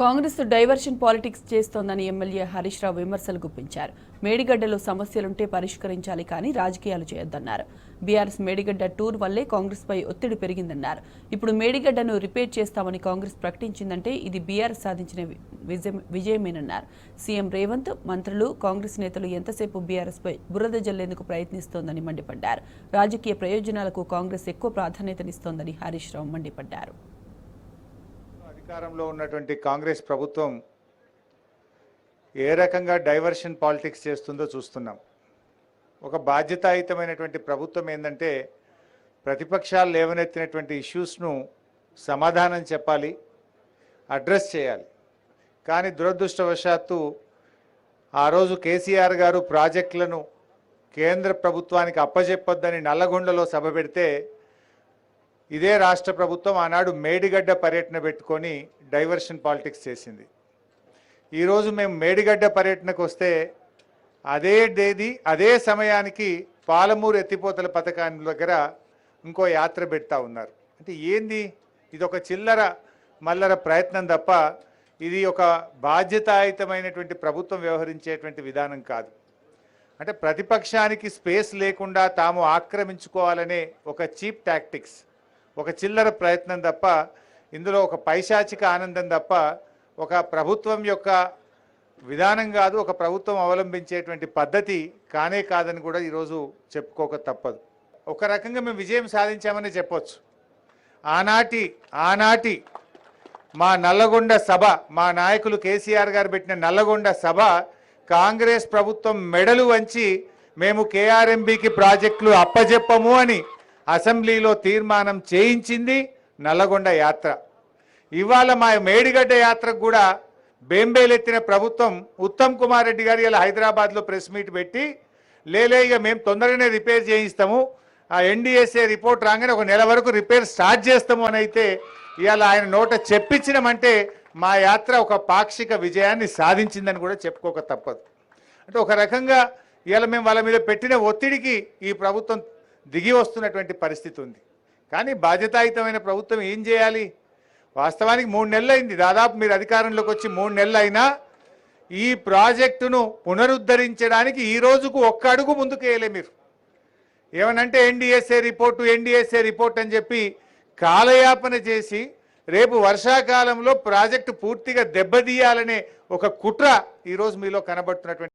Congress diversion politics చేస్తోందని MLA Harish Rao విమర్శలు గుప్పించారు. మేడిగడ్డలో సమస్యలుంటే పరిష్కరించాలి కానీ రాజకీయాలు చేయొద్దన్నారు. బీఆర్ఎస్ మేడిగడ్డ టూర్ వల్లే కాంగ్రెస్ పై ఒత్తిడి పెరిగిందన్నారు. ఇప్పుడు మేడిగడ్డను రిపేర్ చేస్తామని కాంగ్రెస్ ప్రకటించిందంటే ఇది బీఆర్ఎస్ సాధించిన విజయమేనన్నారు. సీఎం రేవంత్, మంత్రులు, కాంగ్రెస్ నేతలు ఎంతసేపు బీఆర్ఎస్ పై బురద జల్లేందుకు ప్రయత్నిస్తోందని మండిపడ్డారు. రాజకీయ ప్రయోజనాలకు కాంగ్రెస్ ఎక్కువ ప్రాధాన్యతనిస్తోందని హరీష్ రావు మండిపడ్డారు. అధికారంలో ఉన్నటువంటి కాంగ్రెస్ ప్రభుత్వం ఏ రకంగా డైవర్షన్ పాలిటిక్స్ చేస్తుందో చూస్తున్నాం. ఒక బాధ్యతాయుతమైనటువంటి ప్రభుత్వం ఏంటంటే ప్రతిపక్షాలు లేవనెత్తినటువంటి ఇష్యూస్ను సమాధానం చెప్పాలి, అడ్రస్ చేయాలి. కానీ దురదృష్టవశాత్తు ఆ రోజు కేసీఆర్ గారు ప్రాజెక్టులను కేంద్ర ప్రభుత్వానికి అప్పజెప్పొద్దని నల్లగొండలో సభ పెడితే ఇదే రాష్ట్ర ప్రభుత్వం ఆనాడు మేడిగడ్డ పర్యటన పెట్టుకొని డైవర్షన్ పాలిటిక్స్ చేసింది. ఈరోజు మేము మేడిగడ్డ పర్యటనకు వస్తే అదే సమయానికి పాలమూరు ఎత్తిపోతల పథకాన్ని దగ్గర ఇంకో యాత్ర పెడతా ఉన్నారు. అంటే ఏంది ఇది? ఒక చిల్లర మల్లర ప్రయత్నం తప్ప ఇది ఒక బాధ్యతాయుతమైనటువంటి ప్రభుత్వం వ్యవహరించేటువంటి విధానం కాదు. అంటే ప్రతిపక్షానికి స్పేస్ లేకుండా తాము ఆక్రమించుకోవాలనే ఒక చీప్ టాక్టిక్స్, ఒక చిల్లర ప్రయత్నం తప్ప ఇందులో ఒక పైశాచిక ఆనందం తప్ప ఒక ప్రభుత్వం యొక్క విధానం కాదు, ఒక ప్రభుత్వం అవలంబించేటువంటి పద్ధతి కానే కాదని కూడా ఈరోజు చెప్పుకోక తప్పదు. ఒక రకంగా మేము విజయం సాధించామని చెప్పొచ్చు. ఆనాటి మా నల్లగొండ సభ, మా నాయకులు కేసీఆర్ గారు పెట్టిన నల్లగొండ సభ కాంగ్రెస్ ప్రభుత్వం మెడలు వంచి మేము కేఆర్ఎంబీకి ప్రాజెక్టులు అప్పజెప్పము అని అసెంబ్లీలో తీర్మానం చేయించింది నల్లగొండ యాత్ర. ఇవాళ మా మేడిగడ్డ యాత్రకు కూడా బేంబేలెత్తిన ప్రభుత్వం ఉత్తమ్ కుమార్ రెడ్డి గారు ఇలా హైదరాబాద్లో ప్రెస్ మీట్ పెట్టి ఇక మేము తొందరగానే రిపేర్ చేయిస్తాము, ఆ ఎన్డీఎస్ఏ రిపోర్ట్ రాగానే ఒక నెల వరకు రిపేర్ స్టార్ట్ చేస్తాము అని అయితే ఇవాళ ఆయన నోట చెప్పించడమంటే మా యాత్ర ఒక పాక్షిక విజయాన్ని సాధించిందని కూడా చెప్పుకోక తప్పదు. అంటే ఒక రకంగా ఇవాళ మేము వాళ్ళ మీద పెట్టిన ఒత్తిడికి ఈ ప్రభుత్వం దిగి వస్తున్నటువంటి పరిస్థితి ఉంది. కానీ బాధ్యతాయుతమైన ప్రభుత్వం ఏం చేయాలి? వాస్తవానికి 3 నెలలు అయింది, దాదాపు మీరు అధికారంలోకి వచ్చి 3 నెలలు అయినా ఈ ప్రాజెక్టును పునరుద్ధరించడానికి ఈ రోజుకు ఒక్క అడుగు ముందుకు వేయలే. మీరు ఏమనంటే ఎన్డీఎస్ఏ రిపోర్ట్ అని చెప్పి కాలయాపన చేసి రేపు వర్షాకాలంలో ప్రాజెక్టు పూర్తిగా దెబ్బతీయాలనే ఒక కుట్ర ఈరోజు మీలో కనబడుతున్నటువంటి